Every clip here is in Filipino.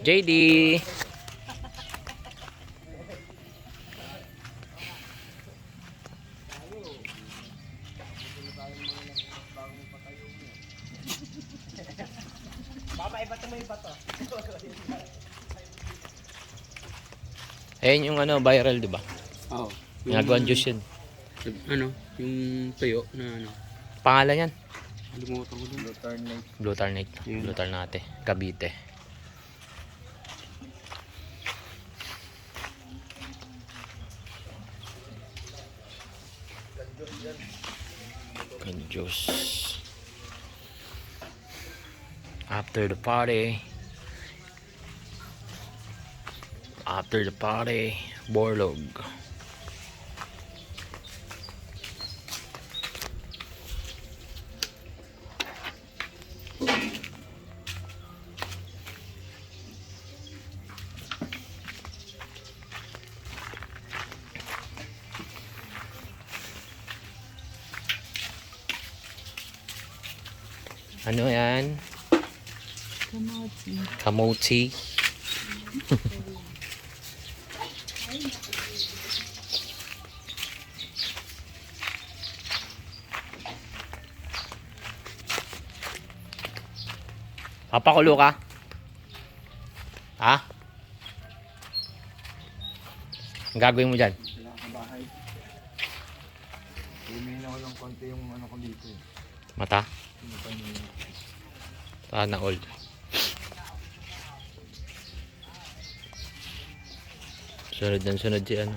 JD. Ayun yung ano, viral, di ba? Oo. Ginagawa juice yun. Ano? Yung tuyo na ano? Pangalan yan? Limutan ko dun. Blue Tarnate. Yun. Blue Tarnate. Cavite. Good juice. After the party. After the party. Borlog. Ano yan? Kamote. Kamote. Papakulo ka? Ha? Ang gagawin mo dyan? Wala ka bahay. Himayin ako ng konti yung ano ko dito eh. Mata? Yung paningin. Sana all. Sunod ng sunod si ano.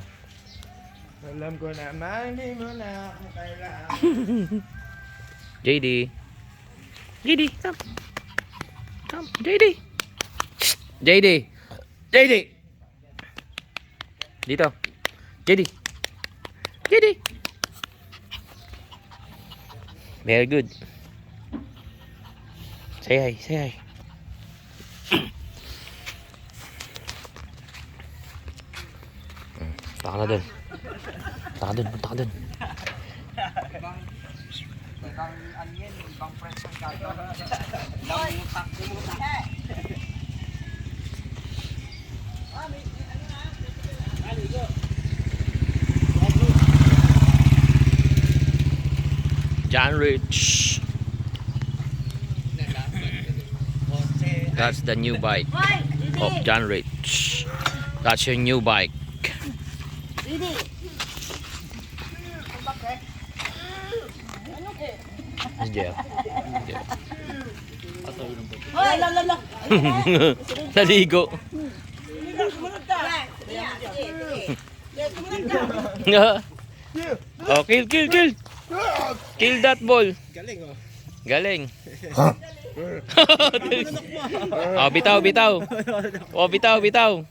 Alam ko na, mali mo na kung kailangan. JD. JD, come. Come, JD. JD. JD. Dito. JD. JD. Very good. Say hi, say hi. Punta ka na dun. Punta ka dun, punta ka dun. Ibang ano yan, ibang friends ang gagawin. Lamutak, lumutak. John Rich. That's the new bike of John Rich. That's your new bike. Yes, Jeff. Jeff. Naligo. Oh, kill. Kill that ball. Galing oh. Galing. Oh, bitaw. Oh, bitaw.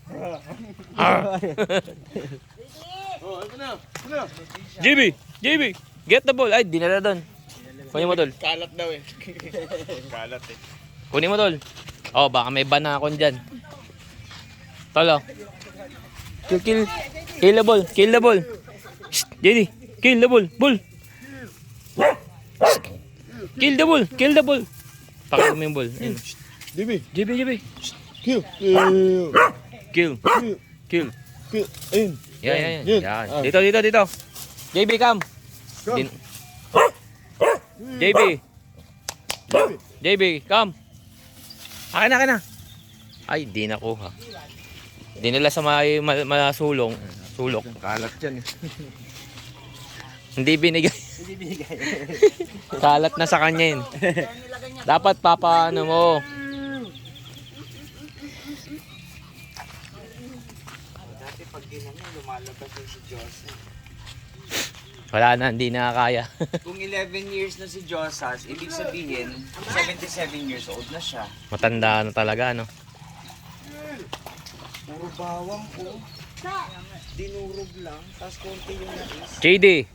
Oh, ano na? JB, get the ball. Ay, dinala doon. Kunin mo tol. Kalat daw eh. Kalat eh. Kunin mo tol. Oh, baka may ban na ako dyan. Tolo. Kill the ball. Shh, JD, kill the ball. Kill the ball. Pakita mo yung ball. Ayun. JB. Kill. Kill. Ayun. Yan. Ah. Dito. JB, come. JB, come. Akin na. Ay, di nakuha. Dinala sa sulong. Sulok. Kalat yan eh. Hindi binigay. Kalat na sa kanya yun. Dapat papaano mo. Dati pag ginano, lumalabas yung si Joseph. Wala na, hindi nakakaya. Kung 11 years na si Josas, ibig sabihin, 77 years old na siya. Matanda na talaga, no? Puro bawang po. Dinurog lang, tapos konti yung nais. JD.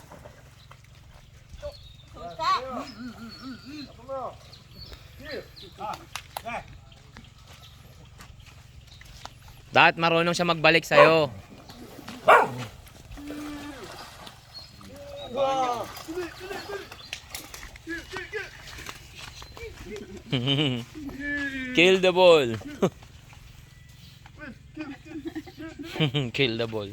Dapat marunong siya magbalik sa'yo. Kill the ball. Kill the ball.